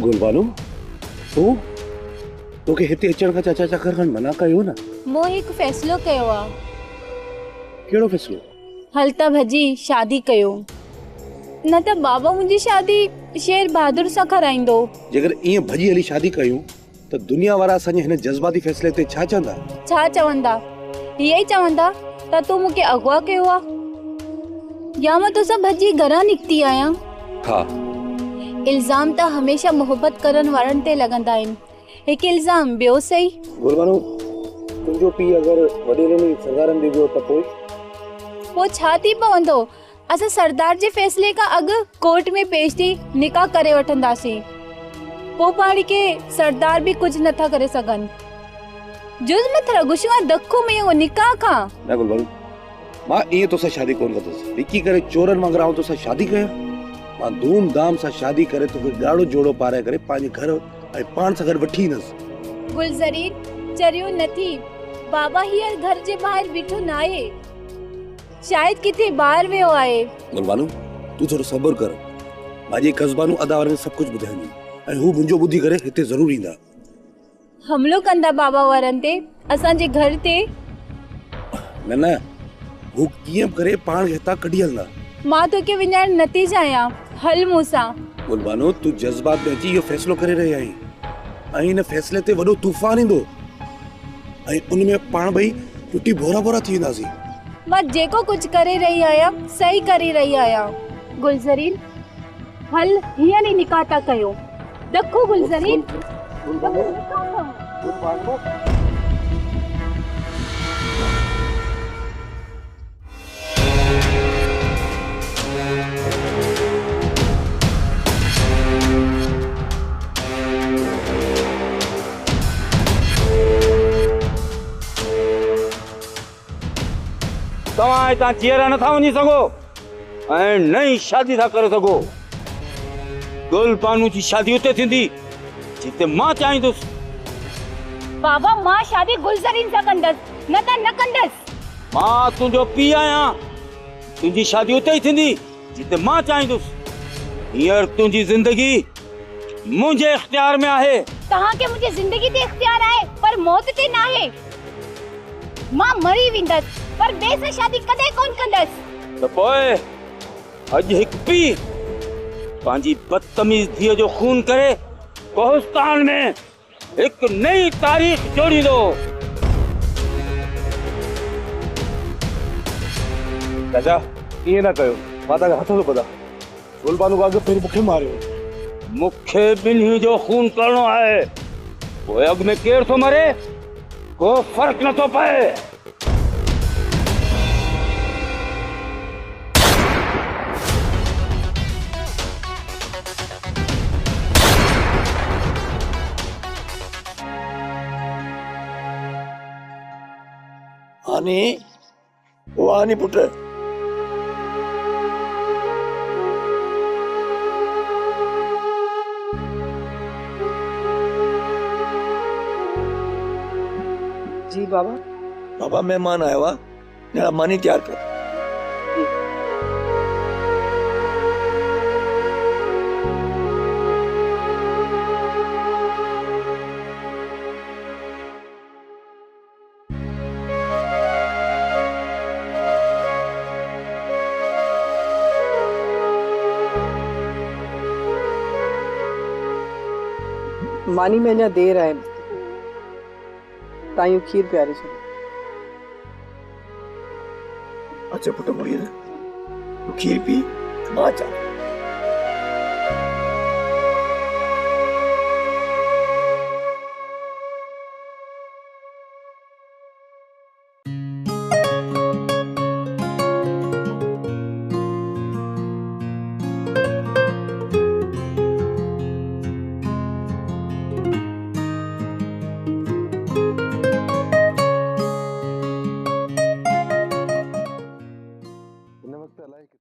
गुलबानू तू तोखे हिते अचण खां चाचा चकर खां मना कयो न। मो एक फैसलो कयो आ। कहिड़ो फ़ैसिलो? हल त भजी शादी कयो, न त बाबा मुंहिंजी शादी शेर बहादुर सां कराईंदो। जेकर ईअं भॼी हली शादी कयूं त दुनिया वारा असांजे हिन जज़्बाती फ़ैसिले ते छा चवंदा? छा चवंदा? इहे ई चवंदा त तूं मूंखे अगवा कयो आ, या मां तोसां भॼी घरां निकिती आहियां। हा, इल्ज़ाम त हमेशा मोहबत करण वारनि ते लॻंदा आहिनि। हिकु इल्ज़ाम ॿियो सही। गुलबानू तुंहिंजो पीउ अगरि वॾेरनि सरदारनि ॾिजो त पोइ छा थी पवंदो? असां सरदार जे फ़ैसिले खां अॻु कोर्ट में पेश थी निकाह करे वठंदासीं। पोइ पाण खे सरदार बि कुझु नथा करे सघनि। जुज़ में थरगुशू आहे दखो में वो निकाह खां। न गुलबानू, मां ईअं तोसां शादी कोन कंदुसि। लिकी करे चोरनि वांगुरु आऊं तोसां शादी कयां? मां धूमधाम सां शादी करे तोखे ॻाढ़ो जोड़ो पाराए करे पंहिंजे घर ऐं पाण सां गॾु वठी ईंदुसि। गुलज़रीन चरियो नथी, बाबा हींअर घर जे ॿाहिरि बीठो न आहे, शायदि किथे ॿाहिरि वियो आहे। गुलबानू तूं थोरो सब्र कर। मांजी कस्बानू अदा वारनि सभु कुझु ॿुधाईंदी ऐं हू मुंहिंजो ॿुधी करे हिते ज़रूर ईंदा। हमलो कंदा बाबा वारनि ते, असांजे घर ते? न न, हू कीअं करे पाण हितां कढी हलंदा। मां तोखे विञाइण नथी चाहियां, हल मूंसां। गुलबानू तूं जज़्बात में अची इहो फ़ैसिलो करे रही आहीं ऐं हिन फ़ैसिले ते वॾो तूफ़ान ईंदो ऐं उन में पाण ॿई टुटी भोरा भोरा थी वेंदासीं। मां जेको कुझु करे रही आहियां सही करे रही आहियां। गुलज़रीन हल हींअर ई निकाह था कयो। दखो गुलज़रीन। तव्हां हितां चीअरा नथा वञी सघो ऐं नई शादी था करे सघो। गुलबानू जी शादी उते थींदी जिते मां चाहींदुसि। बाबा मां शादी गुलज़रीन सां कंदसि, न त न कंदसि। मां तुंहिंजो पीउ आहियां, तुंहिंजी शादी उते ई थींदी जिते मां चाहींदुसि। हींअर तुंहिंजी ज़िंदगी मुंहिंजे इख्तियार में आहे। तव्हांखे मुंहिंजी ज़िंदगी ते इख्तियार आहे पर मौत ते न आहे। मां मरी वेंदसि पर ॿिए सां शादी कॾहिं कोन कंदसि। त पोइ अॼु हिकु पीउ पंहिंजी बदतमीज़ धीअ जो खून करे कोहिस्तान में हिकु नई तारीख़ जोड़ींदो। चाचा ईअं न कयो, मां तव्हांखे हथ थो ॿधा। गुलबानू अॻु पहिरीं मूंखे मारियो। मूंखे ॿिन्ही जो खून करणो आहे। पोइ अॻु में केरु थो मरे को फ़र्क़ु नथो पए। आनी ओ आनी पुट, जी बाबा। बाबा मेहमान आयो आहे, जरा मानी तैयार कर। मानी में अञा देर आहे, ताइयो खीर प्यारे छो। अच्छा पुट मुड़िए, तू खीर पी, मां चा।